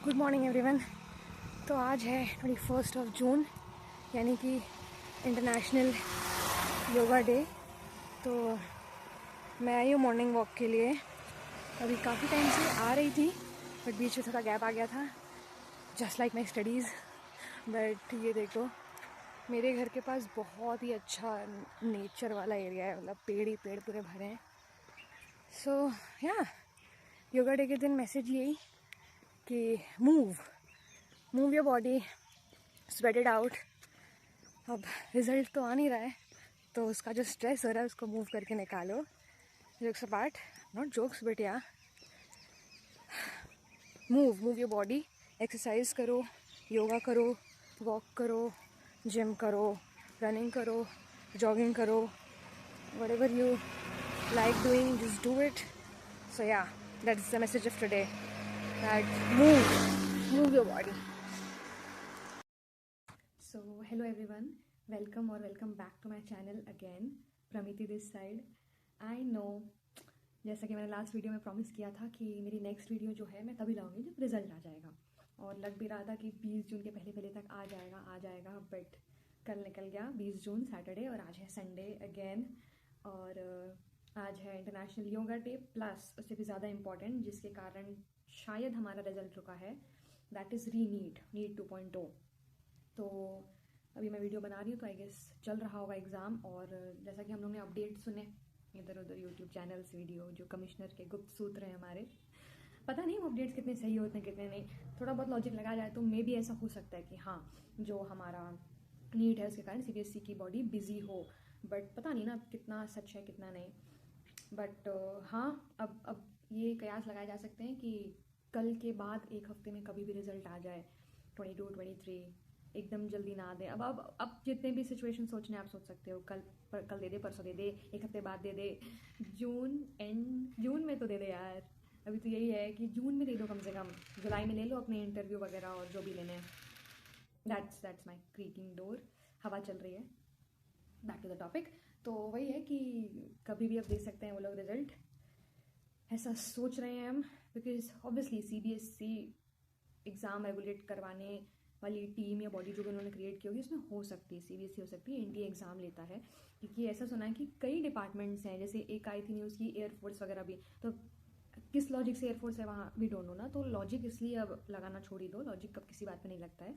Good morning everyone. तो आज है 21 जून यानी कि इंटरनेशनल योगा डे। तो मैं आई हूँ मॉर्निंग वॉक के लिए। अभी काफ़ी टाइम से आ रही थी बट बीच में थोड़ा गैप आ गया था, just like my studies. But ये देखो, मेरे घर के पास बहुत ही अच्छा नेचर वाला एरिया है, मतलब पेड़ ही पेड़ पूरे भरे हैं। सो या योगा डे के दिन मैसेज यही कि move your body, sweat it out. अब रिजल्ट तो आ नहीं रहा है तो उसका जो स्ट्रेस हो रहा है उसको मूव करके निकालो। Jokes apart, not jokes but या मूव योर बॉडी। एक्सरसाइज करो, योगा करो, वॉक करो, जिम करो, रनिंग करो, जॉगिंग करो, whatever you like doing, just do it. So yeah, that's the message of today, that move your body. So hello everyone, welcome back to my channel again. Pramiti this side. I know, जैसा कि मैंने last video में promise किया था कि मेरी next video जो है मैं तभी लाऊंगी जब रिजल्ट आ जाएगा, और लग भी रहा था कि 20 जून के पहले तक आ जाएगा। बट कल निकल गया 20 जून सैटरडे, और आज है संडे अगेन। और आज है इंटरनेशनल योगा डे, प्लस उससे भी ज़्यादा इम्पॉर्टेंट जिसके कारण शायद हमारा रिजल्ट रुका है, दैट इज़ नीट 2.0। तो अभी मैं वीडियो बना रही हूँ तो आई गेस चल रहा होगा एग्ज़ाम। और जैसा कि हम लोग ने अपडेट सुने इधर उधर यूट्यूब चैनल्स, वीडियो, जो कमिश्नर के गुप्त सूत्र हैं हमारे, पता नहीं वो अपडेट्स कितने सही होते हैं कितने नहीं। थोड़ा बहुत लॉजिक लगा जाए तो मे भी ऐसा हो सकता है कि हाँ, जो हमारा नीट है उसके कारण सीबीएसई की बॉडी बिजी हो, बट पता नहीं ना कितना सच है कितना नहीं। बट हाँ, अब ये कयास लगाए जा सकते हैं कि कल के बाद एक हफ्ते में कभी भी रिजल्ट आ जाए, 22, 23, एकदम जल्दी ना दे। अब जितने भी सिचुएशन सोचने आप सोच सकते हो, कल दे दे, परसों दे दे, एक हफ्ते बाद दे दे, जून में तो दे दे यार। अभी तो यही है कि जून में दे दो कम से कम, जुलाई में ले लो अपने इंटरव्यू वगैरह और जो भी लेने हैं। That's my creaking door. हवा चल रही है। Back to the topic. तो वही है कि कभी भी अब दे सकते हैं वो लोग रिजल्ट, ऐसा सोच रहे हैं हम, because obviously CBSE exam regulate करवाने वाली टीम या बॉडी जो भी उन्होंने क्रिएट की होगी उसमें हो सकती है सीबीएसई, हो सकती है एनटीए एग्ज़ाम लेता है। क्योंकि ऐसा सुना है कि कई डिपार्टमेंट्स हैं, जैसे एक आई थी न्यूज़ की एयरफोर्स वगैरह भी, तो किस लॉजिक से एयरफोर्स है वहाँ भी डोंट नो ना। तो लॉजिक इसलिए अब लगाना छोड़ ही दो, लॉजिक अब किसी बात पे नहीं लगता है।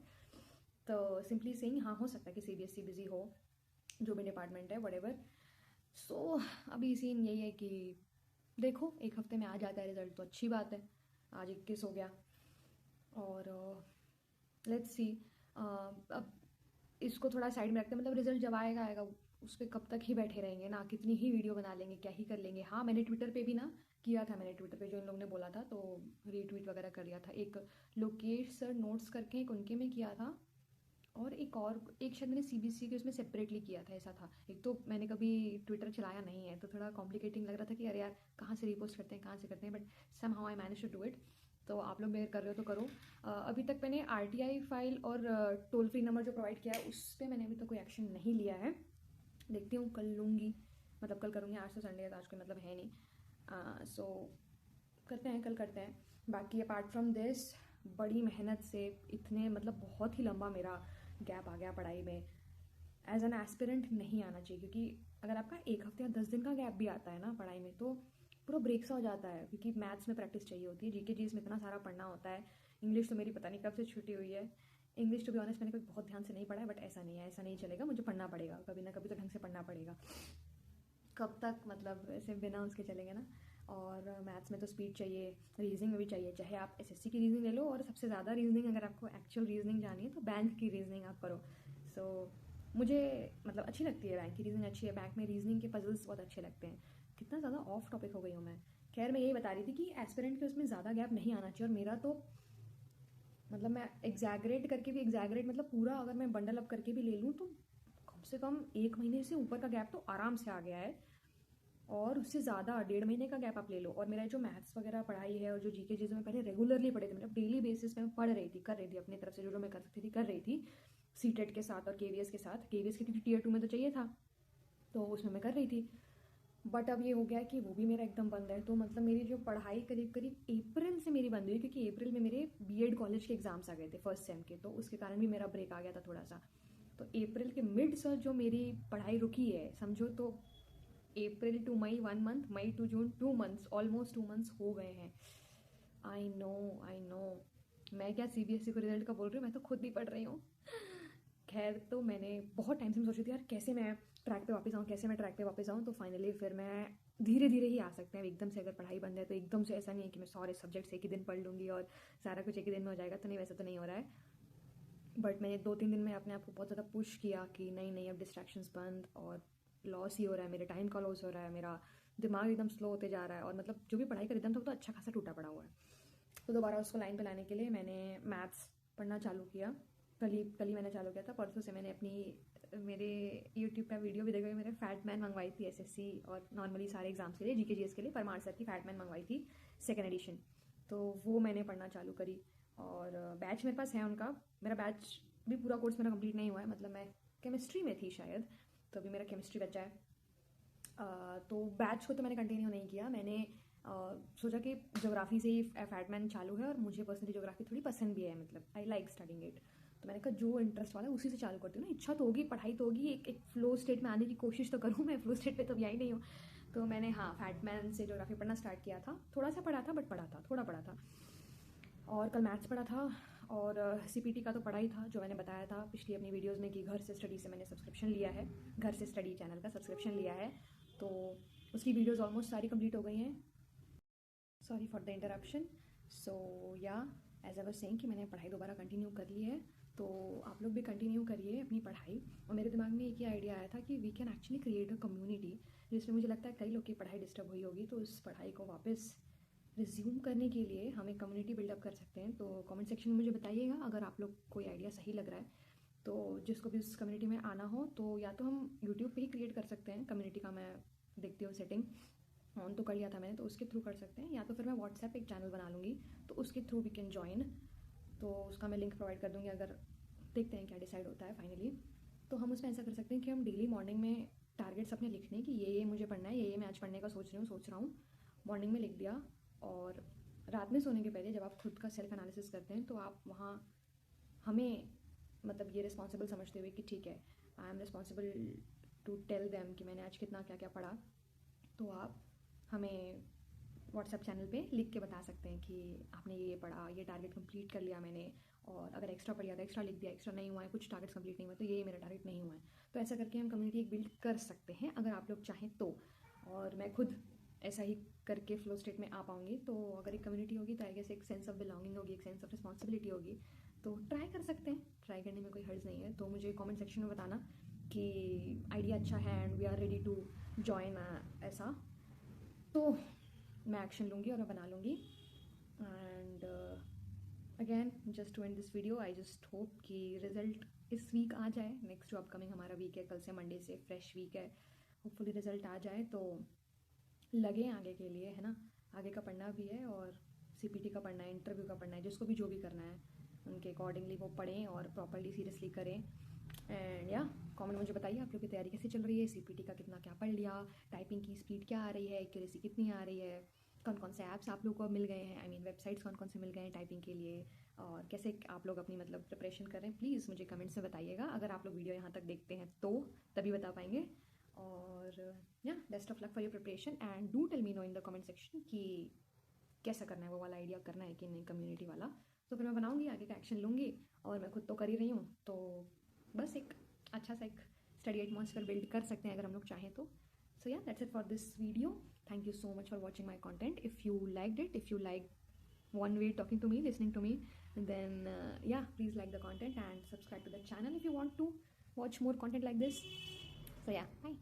तो सिंपली सेइंग हाँ, हो सकता है कि सीबीएसई बिजी हो, जो भी डिपार्टमेंट है व्हाटएवर। सो अभी सीन यही है कि देखो एक हफ्ते में आ जाता है रिजल्ट तो अच्छी बात है। आज 21 हो गया और लेट्स सी। अब इसको थोड़ा साइड में रखते हैं, मतलब रिजल्ट जब आएगा उस पर कब तक ही बैठे रहेंगे ना, कितनी ही वीडियो बना लेंगे, क्या ही कर लेंगे। हाँ, मैंने ट्विटर पे भी ना किया था, मैंने ट्विटर पे जो इन लोगों ने बोला था तो रीट्वीट वगैरह कर लिया था। एक लोकेश सर नोट्स करके एक उनके में किया था, और एक शायद मैंने सीबीएसई के उसमें सेपरेटली किया था, ऐसा था। एक तो मैंने कभी ट्विटर चलाया नहीं है तो थोड़ा कॉम्प्लिकेटिंग लग रहा था कि अरे यार कहाँ से रिपोस्ट करते हैं, कहाँ से करते हैं, but somehow I manage to do it. तो आप लोग मेरे कर रहे हो तो करो। अभी तक मैंने आरटीआई फाइल और टोल फ्री नंबर जो प्रोवाइड किया है उस पर मैंने अभी तक कोई एक्शन नहीं लिया है। देखती हूँ, कल लूँगी, मतलब कल करूँगी। आज तो संडे है तो आज कोई मतलब है नहीं। सो करते हैं, कल करते हैं। बाकी अपार्ट फ्रॉम दिस, बड़ी मेहनत से इतने, मतलब बहुत ही लंबा मेरा गैप आ गया पढ़ाई में। एज एन एस्पिरेंट नहीं आना चाहिए, क्योंकि अगर आपका एक हफ्ते या 10 दिन का गैप भी आता है ना पढ़ाई में तो पूरा ब्रेक सा हो जाता है, क्योंकि मैथ्स में प्रैक्टिस चाहिए होती है, जीके जीएस में इतना सारा पढ़ना होता है। इंग्लिश तो मेरी पता नहीं कब से छुट्टी हुई है। इंग्लिश टू बी ऑनेस्ट मैंने कोई बहुत ध्यान से नहीं पढ़ा है, बट ऐसा नहीं है, ऐसा नहीं चलेगा, मुझे पढ़ना पड़ेगा, कभी ना कभी तो ढंग से पढ़ना पड़ेगा। कब तक, मतलब ऐसे बिना उसके चलेंगे ना। और मैथ्स में तो स्पीड चाहिए, रीजनिंग में भी चाहिए, चाहे आप एसएससी की रीजनिंग ले लो, और सबसे ज़्यादा रीजनिंग अगर आपको एक्चुअल रीजनिंग जानी है तो बैंक की रीजनिंग आप करो। सो मुझे मतलब अच्छी लगती है, बैंक की रीजनिंग अच्छी है, बैंक में रीजनिंग के पजल्स बहुत अच्छे लगते हैं। कितना ज़्यादा ऑफ टॉपिक हो गई हूँ मैं। खैर मैं यही बता रही थी कि एस्पिरेंट के उसमें ज़्यादा गैप नहीं आना चाहिए, और मेरा तो मतलब मैं एग्जैगरेट करके भी, एग्जैगरेट मतलब पूरा अगर मैं बंडल अप करके भी ले लूँ तो कम से कम 1 महीने से ऊपर का गैप तो आराम से आ गया है, और उससे ज़्यादा 1.5 महीने का गैप आप ले लो। और मेरा जो मैथ्स वगैरह पढ़ाई है और जो जीके चीज़ें मैं पहले रेगुलरली पढ़े थे, मतलब डेली बेसिस पे मैं पढ़ रही थी, कर रही थी अपनी तरफ से जो मैं कर सकती थी कर रही थी, सीटेट के साथ और केवीएस के साथ। केवीएस के क्योंकि टीयर 2 में तो चाहिए था तो उसमें मैं कर रही थी। बट अब ये हो गया कि वो भी मेरा एकदम बंद है, तो मतलब मेरी जो पढ़ाई करीब करीब अप्रैल से मेरी बंद हुई क्योंकि अप्रैल में मेरे बीएड कॉलेज के एग्ज़ाम्स आ गए थे फर्स्ट सेम के, तो उसके कारण भी मेरा ब्रेक आ गया था थोड़ा सा। तो अप्रैल के मिड से जो मेरी पढ़ाई रुकी है समझो, तो April to May 1 month, May to June 2 months, almost 2 months हो गए हैं। आई नो मैं क्या सीबीएसई को रिजल्ट का बोल रही हूँ, मैं तो खुद नहीं पढ़ रही हूँ। खैर, तो मैंने बहुत टाइम से सोच रही थी यार कैसे मैं ट्रैक पे वापस आऊँ, तो फाइनली फिर मैं धीरे धीरे ही आ सकते हैं एकदम से। अगर पढ़ाई बंद है तो एकदम से ऐसा नहीं है कि मैं सारे सब्जेक्ट्स एक ही दिन पढ़ लूँगी और सारा कुछ एक ही दिन में हो जाएगा, तो नहीं, वैसा तो नहीं हो रहा है। बट मैंने 2-3 दिन में अपने आप को बहुत ज़्यादा पुश किया कि नहीं अब डिस्ट्रैक्शंस बंद, और लॉस ही हो रहा है, मेरे टाइम का लॉस हो रहा है, मेरा दिमाग एकदम स्लो होते जा रहा है, और मतलब जो भी पढ़ाई का रिदम था वो तो अच्छा खासा टूटा पड़ा हुआ है। तो दोबारा उसको लाइन पे लाने के लिए मैंने मैथ्स पढ़ना चालू किया। कल ही मैंने चालू किया था, परसों से मैंने मेरे यूट्यूब पे वीडियो भी देखा, मैंने फैट मैन मंगवाई थी एसएससी और नॉर्मली सारे एग्जाम्स के लिए, जीके जीएस के लिए परमार सर की फैट मैन मंगवाई थी 2nd एडिशन। तो वो मैंने पढ़ना चालू करी, और बैच मेरे पास है उनका। मेरा बैच भी पूरा कोर्स मेरा कंप्लीट नहीं हुआ है, मतलब मैं केमिस्ट्री में थी शायद, तो अभी मेरा केमिस्ट्री बचा है। तो बैच को तो मैंने कंटिन्यू नहीं किया। मैंने सोचा कि ज्योग्राफी से ही फैटमैन चालू है और मुझे पर्सनली ज्योग्राफी थोड़ी पसंद भी है, मतलब आई लाइक स्टडिंग इट। तो मैंने कहा जो इंटरेस्ट वाला है उसी से चालू करती हूँ ना, इच्छा तो होगी, पढ़ाई तो होगी, एक फ्लो स्टेट में आने की कोशिश तो करूँ। मैं फ्लो स्टेट पे तो अभी आई नहीं हूँ। तो मैंने फैटमैन से ज्योग्राफी पढ़ना स्टार्ट किया था। थोड़ा सा पढ़ा था, बट थोड़ा पढ़ा था। और कल मैथ्स पढ़ा था, और सीपीटी का तो पढ़ा ही था, जो मैंने बताया था पिछली अपनी वीडियोस में कि घर से स्टडी से मैंने सब्सक्रिप्शन लिया है, घर से स्टडी चैनल का सब्सक्रिप्शन लिया है। तो उसकी वीडियोस ऑलमोस्ट सारी कंप्लीट हो गई हैं। Sorry for the interruption. So yeah as I was saying कि मैंने पढ़ाई दोबारा कंटिन्यू कर ली है, तो आप लोग भी कंटिन्यू करिए अपनी पढ़ाई। और मेरे दिमाग में एक ही आइडिया आया था कि we can actually create a community, जिसमें मुझे लगता है कई लोग की पढ़ाई डिस्टर्ब हुई होगी, तो उस पढ़ाई को वापस रिज्यूम करने के लिए हम एक कम्युनिटी बिल्डअप कर सकते हैं। तो कमेंट सेक्शन में मुझे बताइएगा अगर आप लोग कोई आइडिया सही लग रहा है। तो जिसको भी उस कम्युनिटी में आना हो, तो या तो हम यूट्यूब पे ही क्रिएट कर सकते हैं कम्युनिटी का, मैं देखती हूँ सेटिंग ऑन तो कर लिया था मैंने, तो उसके थ्रू कर सकते हैं, या तो फिर मैं व्हाट्सएप एक चैनल बना लूँगी, तो उसके थ्रू वी कैन ज्वाइन। तो उसका मैं लिंक प्रोवाइड कर दूँगी, अगर देखते हैं क्या डिसाइड होता है फाइनली। तो हम उसमें ऐसा कर सकते हैं कि हम डेली मॉर्निंग में टारगेट्स अपने लिखने कि ये मुझे पढ़ना है, ये मैं आज पढ़ने का सोच रहा हूँ, मॉर्निंग में लिख दिया। और रात में सोने के पहले जब आप खुद का सेल्फ एनालिसिस करते हैं, तो आप वहाँ हमें मतलब ये रिस्पॉन्सिबल समझते हुए कि ठीक है, I am responsible to tell them कि मैंने आज कितना क्या क्या पढ़ा, तो आप हमें व्हाट्सएप चैनल पे लिख के बता सकते हैं कि आपने ये पढ़ा, ये टारगेट कंप्लीट कर लिया मैंने, और अगर एक्स्ट्रा पढ़ लिया तो एक्स्ट्रा लिख दिया, एक्स्ट्रा नहीं हुआ है, कुछ टारगेट्स कंप्लीट नहीं हुआ तो ये मेरा टारगेट नहीं हुआ है। तो ऐसा करके हम कम्युनिटी एक बिल्ड कर सकते हैं अगर आप लोग चाहें तो। और मैं खुद ऐसा ही करके फ्लो स्टेट में आ पाऊँगी। तो अगर एक कम्युनिटी होगी तो आई गेस एक सेंस ऑफ बिलोंगिंग होगी, एक सेंस ऑफ रिस्पॉन्सिबिलिटी होगी, तो ट्राई कर सकते हैं। ट्राई करने में कोई हर्ज नहीं है। तो मुझे कमेंट सेक्शन में बताना कि आइडिया अच्छा है and we are ready to join ऐसा, तो मैं एक्शन लूँगी और मैं बना लूँगी। And again just to end this video, I just hope कि रिजल्ट इस वीक आ जाए। नेक्स्ट जो अपकमिंग हमारा वीक है, कल से मंडे से फ्रेश वीक है, होपफुली रिजल्ट आ जाए तो लगे आगे के लिए, है ना। आगे का पढ़ना भी है और सीपीटी का पढ़ना है, इंटरव्यू का पढ़ना है, जिसको भी जो भी करना है उनके अकॉर्डिंगली वो पढ़ें और प्रॉपरली सीरियसली करें। एंड या कमेंट मुझे बताइए आप लोग की तैयारी कैसे चल रही है, सीपीटी का कितना क्या पढ़ लिया, टाइपिंग की स्पीड क्या आ रही है, एक्यूरेसी कितनी आ रही है, कौन कौन से ऐप्स आप लोग को मिल गए हैं, आई मीन वेबसाइट्स कौन कौन से मिल गए हैं टाइपिंग के लिए, और कैसे आप लोग अपनी मतलब प्रिपरेशन कर रहे हैं। प्लीज़ मुझे कमेंट्स में बताइएगा। अगर आप लोग वीडियो यहाँ तक देखते हैं तो तभी बता पाएंगे। और या best of luck for your preparation and do tell me know in the comment section कि कैसा करना है, वो वाला आइडिया करना है कि नहीं कम्युनिटी वाला। तो फिर मैं बनाऊँगी, आगे का एक्शन लूँगी। और मैं खुद तो कर ही रही हूँ, तो बस एक अच्छा सा एक स्टडी एटमॉस्फेयर बिल्ड कर सकते हैं अगर हम लोग चाहें तो। सो या that's it for this video. Thank you so much for watching my content. If you liked it, if you like one way talking to me, listening to me, then yeah, please like the content and subscribe to the channel if you want to watch more content like this. So yeah, bye.